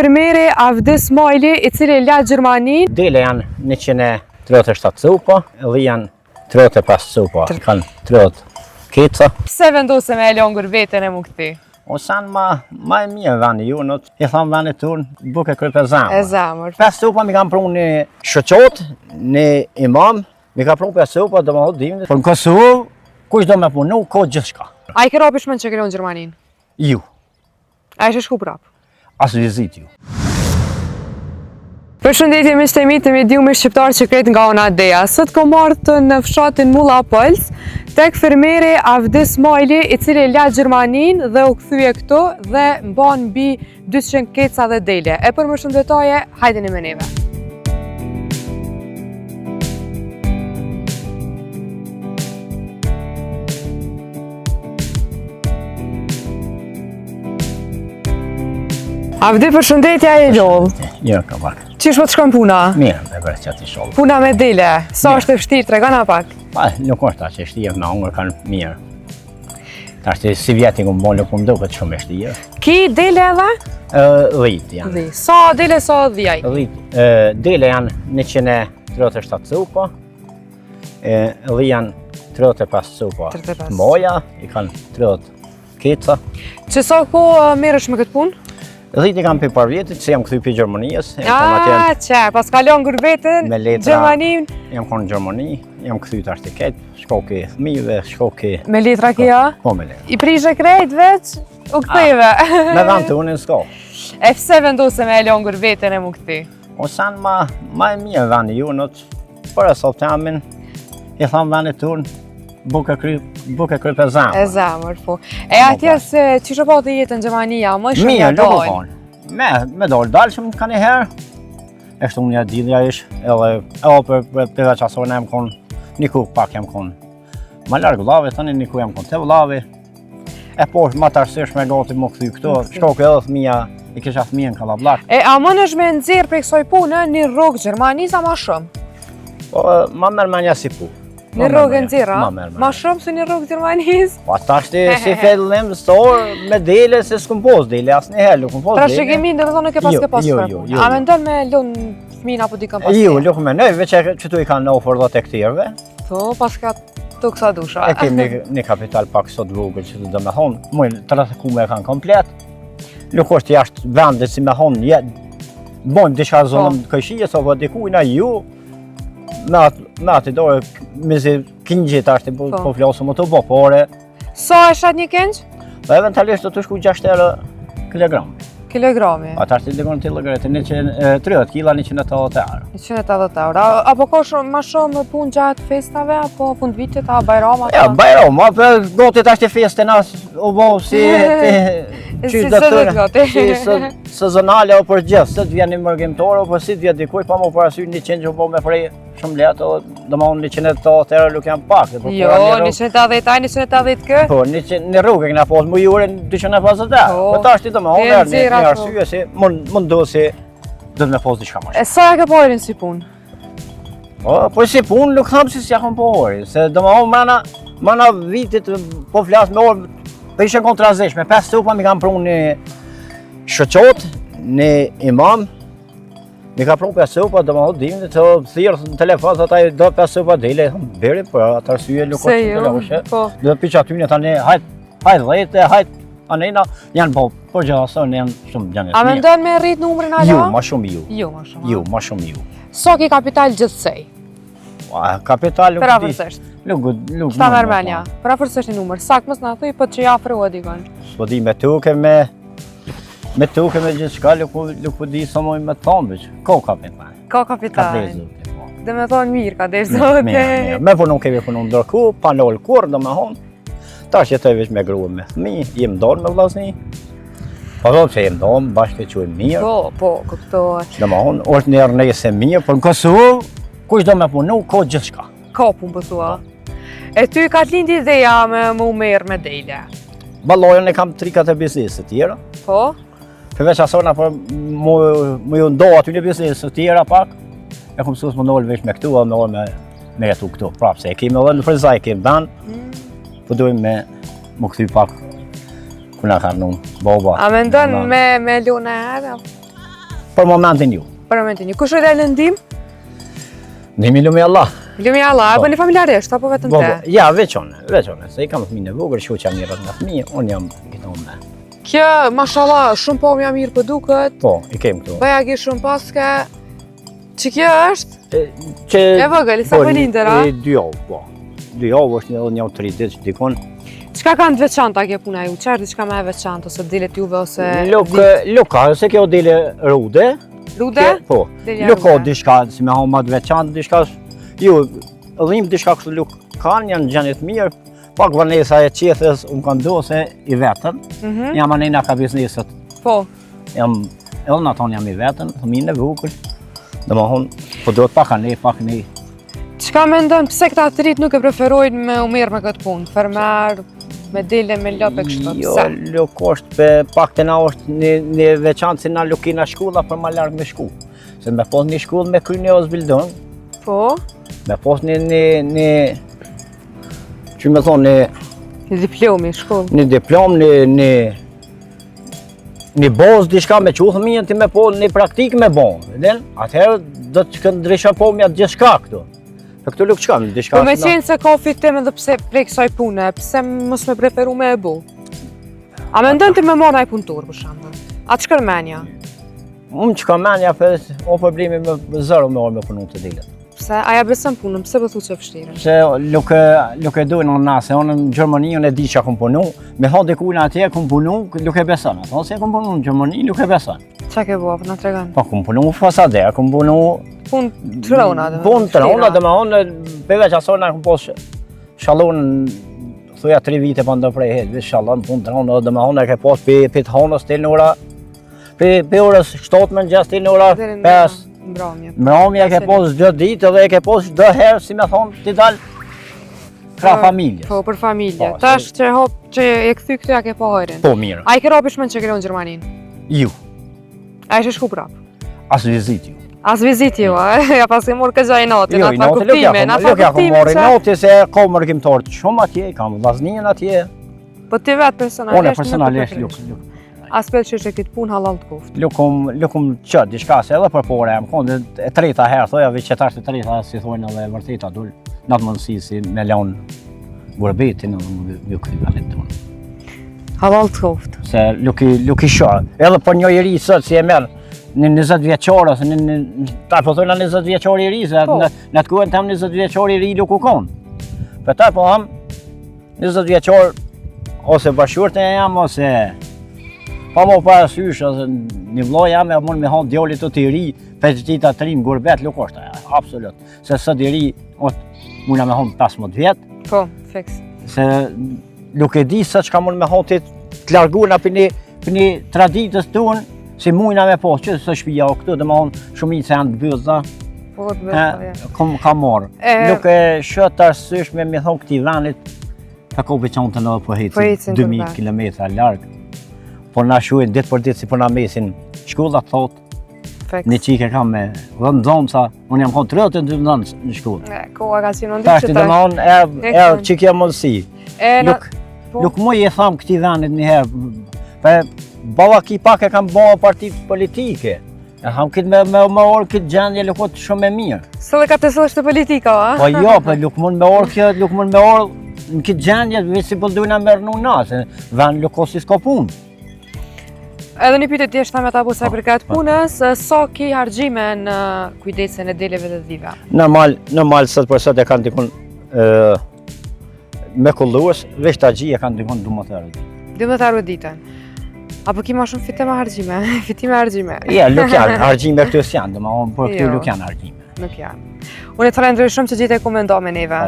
fermeri Avdis Majli, I cili la Gjermanin. Dele janë 137 cupa, edhe janë 35 cupa, kanë 30 keca. Pse vendose me e longur veten e mu këti? O sanë ma e mirë vani ju, I thamë vani tunë, buke kryp e zamër. E zamër. 5 cupa mi kam pru një shëqot, një imam, mi ka pru 5 cupa dhe më hëtë dimit. Por në Kosovë, kush do me punu, ko gjithë shka. A I ke rapi shmën që ke lonë Gjermanin? Ju, A I shku prap? asë vizit ju. Përshëndetje miqtë e mi të mediumit shqiptar që kretë nga ona Deja. Sot ko martë në fshatin Mulla Pëls, tek fermeri Avdis Majli, I cili la Gjermanin dhe u kthye këtu dhe mban mbi 200 keca dhe dele. E për më shumë detaje, hajdeni me neve. Avdi, përshëndetja e lodhë. Jo, ka pak. Qish po të shkon puna? Mirë, me bërë që ati sholë. Puna me dele. Sa është e vështirë, tregona pak? Pa, nuk është ta që shtirë në angër kanë mirë. Ta është si vjeti ku më nuk më duket shumë e shtirë. Ki dele edhe? 10 janë. Sa dele, sa dhjaj? 10. Dele janë 137 cupa, edhe janë 35 cupa. 35. Moja, I kanë 30 keca. Që sa ko merresh me këtë punë? 10 I kam për par vjetit, se jam këthy për Gjermanijës. Pas kalon gërbetën, Me letra. Gjermanin. Jam konë në Gjermani, jam këthy të ashtë të ketë, shko ke thmive, shko ke... Me letra kja? Po me letra. I prishe krejt veç, u këtheve. Me dhamë të unë në s'ko. E pse vendose me e lonë gërbetën e mu këti? O sanë ma e mirë vani ju, për e sot të amin, I thamë vani të unë, buke kryp e zamër. E zamër, po. E atje se që shë po të jetë në Gjermania, më shumë Mirë, ja nuk u dojnë. konë. Me dollë dalëshëm ka një herë, e shtu unë një didhja ish, edhe për të qasore në jam konë, një ku pak jam konë. Ma largë vlave, tani një ku jam konë të vlave. E po, ma të arsysh me gati më këthy këto, shkoke edhe thmija, I kisha thmija në Kalablak. E a më nësh me nëzirë për kësoj punë një rrugë Gjermanisa ma shumë? Po, ma mërë me një si pu. Një rrugë nëzirë, Ma ma shumë se një rrugë Gjermanis? Po, ta është si fillim storë me dele, se s'kum pos dele, asë një herë, nuk kom pos Pra dele. shëgjimin dhe me thonë nuk e pas ke pas Jo, fërë. A me ndonë me lunë fëmin apo di kam pas Jo, nuk me nëjve që tu I kanë në ofer dhe të këtirve. Po, pas ka të kësa dusha. E kemi një kapital pak sot vogël që të dhe me thonë, mujnë të rrëtë kume e kanë komplet. Nuk është jashtë vendet si me thonë, bojnë dishka zonëm këshije, so po dikujna ju, me ati dore, mizi kingjit ashtë po flasë më të bopore. Sa e shat një këngj? Po eventualisht do të shku 6 euro kilogram. Kilogrami. Ata është të dikon të lëgërët, 30 kila 180 euro. 180 euro. Apo ka ma shumë punë gjatë festave, apo fund vitit, a bajrama? Ja, bajrama, për gotit ashtë festë nas, u bo si... Si sëdët gati. Si sezonale o për gjithë, së të vjen një mërgjimtore, o për si të vjen dikuj, pa më parasy 100 që po me prej shumë letë, dhe ma unë 180 euro nuk jam pak. Jo, 180 aj, 180 kë? Po, një rrugë e këna posë më jure 250 euro. Po ta është ti të me unë një arsye si, mund do si dhe me posë diçka ma shumë. E sa e ke pojrin si punë? Po si punë nuk thamë si s'ja kom pojrin, se dhe ma unë mana vitit po flasë me orë, për ishe kontrazesh, me 5 cupa mi kam pru një shëqot, një imam, mi ka pru 5 cupa, dhe më hëtë dimit, të thirë në telefon, të taj do 5 cupa dele, beri, për atë arsye nuk është që të lehushe. Dhe për që atyne tani, hajt dhejte, hajt anena, janë po, për gjithasën janë shumë gjanës mirë. A me ndonë me rritë numrin ala? Ju, ma shumë ju. Ju, ma shumë. Ju, ma shumë ju. Sa ki kapital gjithsej? Kapital nuk Për di. afërsesht. Nuk Shta me Armenia, për afërsesht një numër, sak mës në thuj, po që ja afrua dikon. S'po di me tuke me gjithë shka, nuk po di sa moj me thonë, veç, ko kapital. Ka kapital. Ka drejtë, po. Dhe me thonë mirë, ka dhe zote. Mirë. Me punu kemi punu ndërku, pa nëllë kur, do me honë. Ta është jetoj veç me grua me thmi, jem dorë me vlasni. Po do që jem dorë, bashkë që e mirë. Po, këptohet. Do me honë, është një rënejse mirë, për në Kosovë, kush do me punu, ko gjithë shka. Ka punë pëthua. E ty ka të lindi ideja me më umerë me dele? Balojën e kam 3-4 biznesë të tjera. Po? Përveç asona, për më ju ndohë aty një biznesë të tjera pak. E kom sus më nëllë veç me këtu, edhe me orë me jetu këtu. Prapë se e kemi edhe në frizaj, kemi danë. Po dojmë me më këty pak, kuna ka në boba. A me ndonë me lune herë? për momentin ju. Për momentin ju. Kush edhe lëndim? Ndihmi lumi Allah. Lumi Allah, e bëni familjarisht apo vetëm te? Ja, veçone, se I kam fëmijën e vogël, shoqja mirë nga fëmijë, unë jam këtu me. Kjo, mashallah, shumë po mja mirë për duket. Po, I kem këtu. Bëja ki shumë paske. Që kjo është? Që E vogël, sa për linder, a? 2 javë, po. 2 javë është një 3 ditë që dikon. Çka kanë të veçanta kjo puna ju? Çfarë diçka më e veçantë ose dilet juve ose Luka, se kjo dele rude. Rude? Po. Luka diçka si me homa të veçantë, diçka ju dhim diçka kështu lukan janë gjendje të mirë. Pak vanesa e qethës unë kam do se I vetën. Jam anena ka bizneset. Po. Jam edhe në aton jam I vetën, fëmijën e vogël. Domethënë, po do të pak ne. Çka mendon pse këta të rit nuk e preferojnë me u merr me këtë punë? Fermer, me dele, me lopë kështu. Jo, luk është pe pak të na është një veçantë se na lukina shkolla për ma larg me shku. Se me pas një shkollë me kryne Osbildon. Po. Me pas një që me thonë Një diplomi shkollë. Një diplom, një bazë diçka me qu fëmijën ti me po një praktikë me bon. Atëherë do të ndrysha po mja gjithçka këtu. Për këtu luk çka diçka. Po me qenë se ka fitim edhe pse prej kësaj pune, pse mos me preferu me e bu? A mendon ti me marrë ai punëtor për shembull? A të shkon menja? Unë çka menja për o problemi me zero me orë me punu të dilet. Pse aja beson punën, pse po thu që vështirë? Se nuk e duhen unë se unë në Gjermani unë e di që kom punu, me thonë dikujna atje kom punu, nuk e beson. Thonë se kom punu në Gjermani, nuk e beson. Qa ke bua, na tregon? Po kom punu fasader, kom punu punë të rëna. Punë të rëna, dhe me thonë, përveç asona kom pos shallon thuja 3 vite pa ndërprej hetë, veç shallon punë të rëna, dhe me thonë e ke pos për të honës til në ora, për orës 7 mëngjes til në ora 5. Mbrëmje ke pos çdo ditë edhe e ke pos çdo herë si me thonë ti dal pra familjes. Po, për familje. Tash që hop që e kthy këtu ja ke pa hajrin. Po mirë. A I ke ropi shmend që ke në Gjermaninë? Ju. A ishe shku prap? As vizit ju. As vizit ju, ja pas ke morë këgja I natin, Jo, atë fa kuptime, nuk ja kom morë I noti se ka mërgjimtar të shumë atje, kam vllaznin atje. Po ti vetë personalisht? Unë personalisht luk. As pëlqesh e këtë punë halal të koftë? Lukum që diçka se edhe për pore jam konë e treta herë, thoja veqetar të treta si thojnë edhe vërteta dul në të mundësi si me laun gurbetin në këtë valet tonë. Halal të koftë? Se luki shoh, edhe për një iri sot si e merë në 20 vjeqar ose ta po thojnë në 20 vjeqar I ri, se në të kuhen të ham 20 vjeqar I ri luku konë. Për ta po ham 20 vjeqar ose bashkërte jam ose pa më parasysh ose një vllai jam e mund me hon djalit të ri, 5 vjet të ri në gurbet nuk është, absolut. Se sot I ri, mund me hon 15 vjet. Po, fiks. Se nuk e di sa çka mund me hon të larguna për një traditës tonë, si mujna me pas që së shtëpia o këtu, dhe me hon shumica janë të bëza. Po, të bëza, ja. Ka marrë. Nuk e shët të arsysh me thonë këti venit, ka ko veçantë në po hecin 2000 km larg. Po na shuhin ditë për ditë si për na mesin shkolla thot. Një qike kam me dhëndonca, unë jam konë 32 dhëndonca në shkollë. Koha ka qenë ndryshë tash. Tashti dhe ma unë erë qike e mundësi. Nuk muj e thamë këti dhanit njëherë, për baba ki pak e kam bëha partit politike. E tham këtë me orë këtë gjendje lukot shumë e mirë. Së dhe ka të sështë politika, a? Po jo, për luk mund me orë kjo, luk mund me orë në këtë gjendje, veç si pëldujna mërnu na, se ven lukot si s'ka punë. Edhe një pyetje tjetër me ta busaj për këtë punës, sa ki harxime në kujdesin e deleve dhe dhive? Normal sot për sot e kanë dikun me kullues, veç të agji e kanë dikun 12 euro. 12 euro ditën. Apo ki ma shumë fitime harxime? Fitime harxime? Ja, nuk janë harxime këtu s'janë, por këtu nuk janë harxime. Nuk janë. Unë e të falenderoj shumë që gjithë e komendo me neve.